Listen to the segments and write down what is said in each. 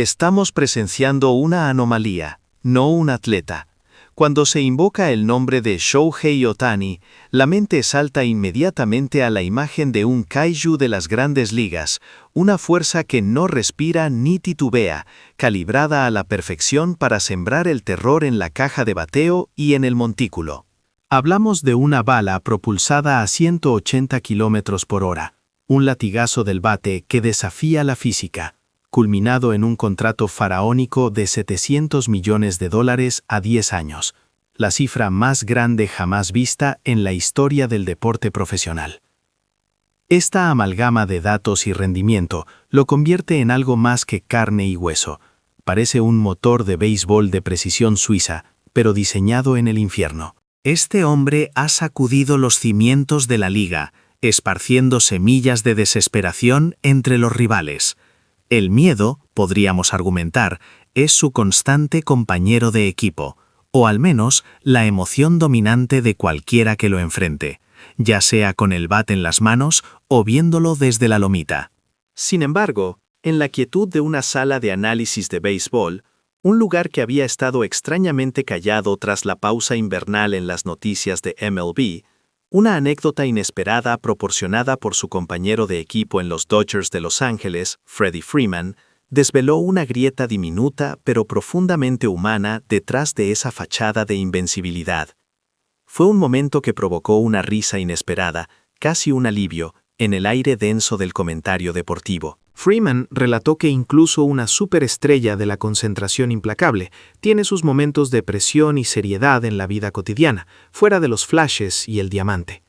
Estamos presenciando una anomalía, no un atleta. Cuando se invoca el nombre de Shohei Ohtani, la mente salta inmediatamente a la imagen de un kaiju de las grandes ligas, una fuerza que no respira ni titubea, calibrada a la perfección para sembrar el terror en la caja de bateo y en el montículo. Hablamos de una bala propulsada a 180 km por hora, un latigazo del bate que desafía la física, culminado en un contrato faraónico de $700 millones a 10 años, la cifra más grande jamás vista en la historia del deporte profesional. Esta amalgama de datos y rendimiento lo convierte en algo más que carne y hueso. Parece un motor de béisbol de precisión suiza, pero diseñado en el infierno. Este hombre ha sacudido los cimientos de la liga, esparciendo semillas de desesperación entre los rivales. El miedo, podríamos argumentar, es su constante compañero de equipo, o al menos la emoción dominante de cualquiera que lo enfrente, ya sea con el bat en las manos o viéndolo desde la lomita. Sin embargo, en la quietud de una sala de análisis de béisbol, un lugar que había estado extrañamente callado tras la pausa invernal en las noticias de MLB, una anécdota inesperada proporcionada por su compañero de equipo en los Dodgers de Los Ángeles, Freddie Freeman, desveló una grieta diminuta pero profundamente humana detrás de esa fachada de invencibilidad. Fue un momento que provocó una risa inesperada, casi un alivio, en el aire denso del comentario deportivo. Freeman relató que incluso una superestrella de la concentración implacable tiene sus momentos de presión y seriedad en la vida cotidiana, fuera de los flashes y el diamante.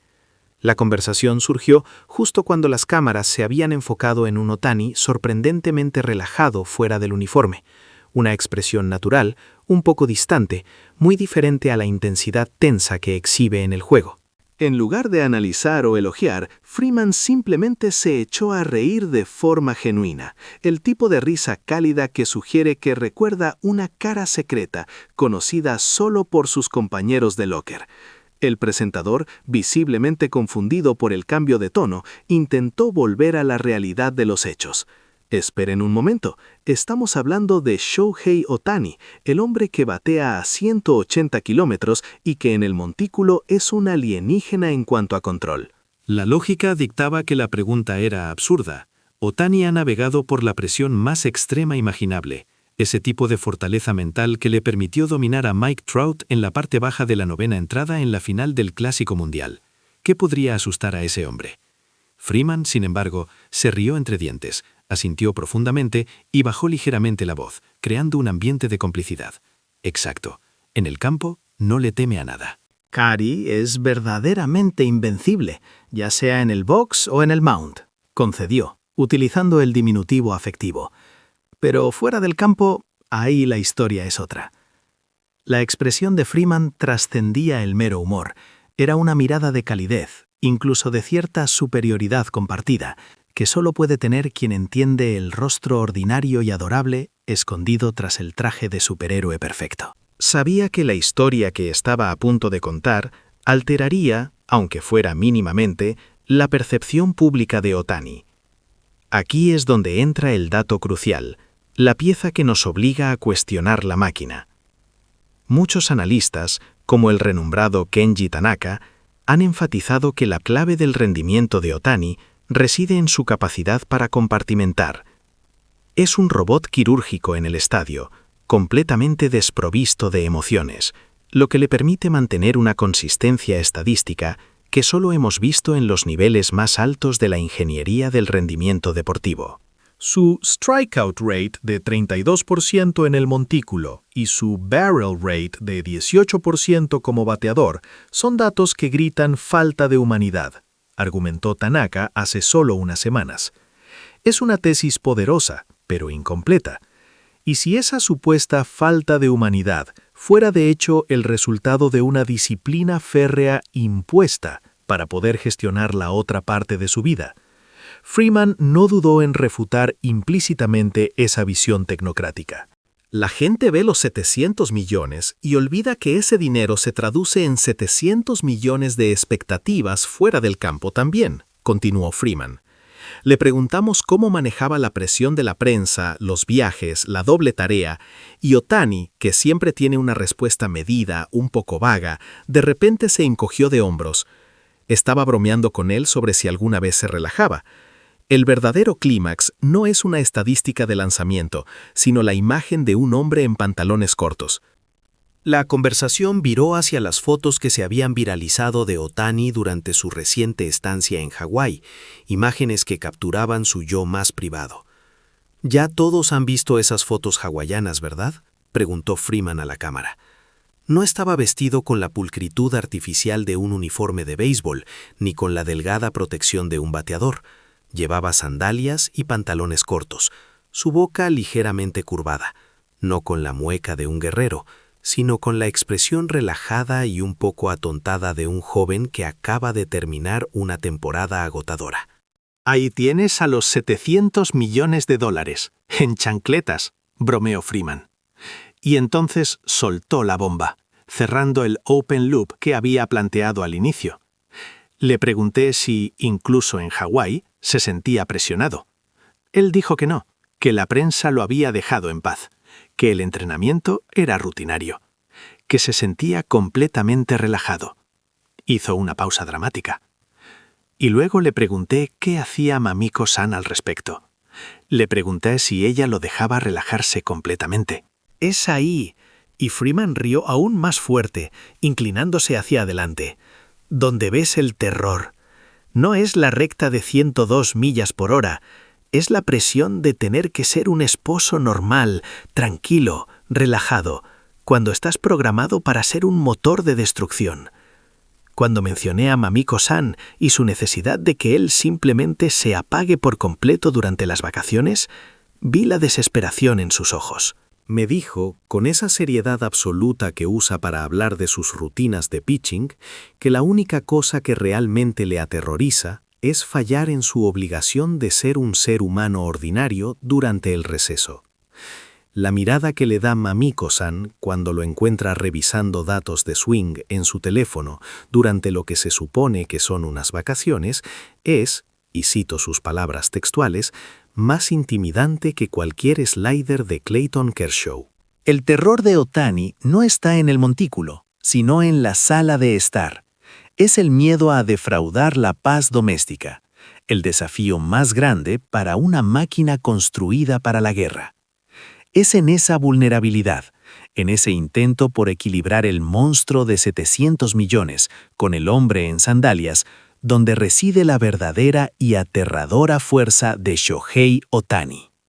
La conversación surgió justo cuando las cámaras se habían enfocado en un Ohtani sorprendentemente relajado fuera del uniforme, una expresión natural, un poco distante, muy diferente a la intensidad tensa que exhibe en el juego. En lugar de analizar o elogiar, Freeman simplemente se echó a reír de forma genuina, el tipo de risa cálida que sugiere que recuerda una cara secreta, conocida solo por sus compañeros de locker. El presentador, visiblemente confundido por el cambio de tono, intentó volver a la realidad de los hechos. Esperen un momento, estamos hablando de Shohei Ohtani, el hombre que batea a 180 kilómetros y que en el montículo es un alienígena en cuanto a control. La lógica dictaba que la pregunta era absurda. Ohtani ha navegado por la presión más extrema imaginable, ese tipo de fortaleza mental que le permitió dominar a Mike Trout en la parte baja de la novena entrada en la final del Clásico Mundial. ¿Qué podría asustar a ese hombre? Freeman, sin embargo, se rió entre dientes, asintió profundamente y bajó ligeramente la voz, creando un ambiente de complicidad. Exacto. En el campo no le teme a nada. Cary es verdaderamente invencible, ya sea en el box o en el mound, concedió, utilizando el diminutivo afectivo. Pero fuera del campo, ahí la historia es otra. La expresión de Freeman trascendía el mero humor. Era una mirada de calidez, incluso de cierta superioridad compartida, que solo puede tener quien entiende el rostro ordinario y adorable escondido tras el traje de superhéroe perfecto. Sabía que la historia que estaba a punto de contar alteraría, aunque fuera mínimamente, la percepción pública de Ohtani. Aquí es donde entra el dato crucial, la pieza que nos obliga a cuestionar la máquina. Muchos analistas, como el renombrado Kenji Tanaka, han enfatizado que la clave del rendimiento de Ohtani reside en su capacidad para compartimentar. Es un robot quirúrgico en el estadio, completamente desprovisto de emociones, lo que le permite mantener una consistencia estadística que solo hemos visto en los niveles más altos de la ingeniería del rendimiento deportivo. Su strikeout rate de 32% en el montículo y su barrel rate de 18% como bateador son datos que gritan falta de humanidad, argumentó Tanaka hace solo unas semanas. Es una tesis poderosa, pero incompleta. Y si esa supuesta falta de humanidad fuera de hecho el resultado de una disciplina férrea impuesta para poder gestionar la otra parte de su vida, Freeman no dudó en refutar implícitamente esa visión tecnocrática. La gente ve los 700 millones y olvida que ese dinero se traduce en 700 millones de expectativas fuera del campo también, continuó Freeman. Le preguntamos cómo manejaba la presión de la prensa, los viajes, la doble tarea, y Otani, que siempre tiene una respuesta medida, un poco vaga, de repente se encogió de hombros. Estaba bromeando con él sobre si alguna vez se relajaba. El verdadero clímax no es una estadística de lanzamiento, sino la imagen de un hombre en pantalones cortos. La conversación viró hacia las fotos que se habían viralizado de Otani durante su reciente estancia en Hawái, imágenes que capturaban su yo más privado. «Ya todos han visto esas fotos hawaianas, ¿verdad?», preguntó Freeman a la cámara. No estaba vestido con la pulcritud artificial de un uniforme de béisbol, ni con la delgada protección de un bateador. Llevaba sandalias y pantalones cortos, su boca ligeramente curvada, no con la mueca de un guerrero, sino con la expresión relajada y un poco atontada de un joven que acaba de terminar una temporada agotadora. «Ahí tienes a los $700 millones, en chancletas», bromeó Freeman. Y entonces soltó la bomba, cerrando el open loop que había planteado al inicio. Le pregunté si, incluso en Hawái, se sentía presionado. Él dijo que no, que la prensa lo había dejado en paz, que el entrenamiento era rutinario, que se sentía completamente relajado. Hizo una pausa dramática. Y luego le pregunté qué hacía Mamiko-san al respecto. Le pregunté si ella lo dejaba relajarse completamente. «Es ahí», y Freeman rió aún más fuerte, inclinándose hacia adelante. «Donde ves el terror. No es la recta de 102 millas por hora, es la presión de tener que ser un esposo normal, tranquilo, relajado, cuando estás programado para ser un motor de destrucción». Cuando mencioné a Mamiko-san y su necesidad de que él simplemente se apague por completo durante las vacaciones, vi la desesperación en sus ojos. Me dijo, con esa seriedad absoluta que usa para hablar de sus rutinas de pitching, que la única cosa que realmente le aterroriza es fallar en su obligación de ser un ser humano ordinario durante el receso. La mirada que le da Mamiko-san cuando lo encuentra revisando datos de swing en su teléfono durante lo que se supone que son unas vacaciones es, y cito sus palabras textuales, más intimidante que cualquier slider de Clayton Kershaw. El terror de Otani no está en el montículo, sino en la sala de estar. Es el miedo a defraudar la paz doméstica, el desafío más grande para una máquina construida para la guerra. Es en esa vulnerabilidad, en ese intento por equilibrar el monstruo de 700 millones con el hombre en sandalias, donde reside la verdadera y aterradora fuerza de Shohei Otani.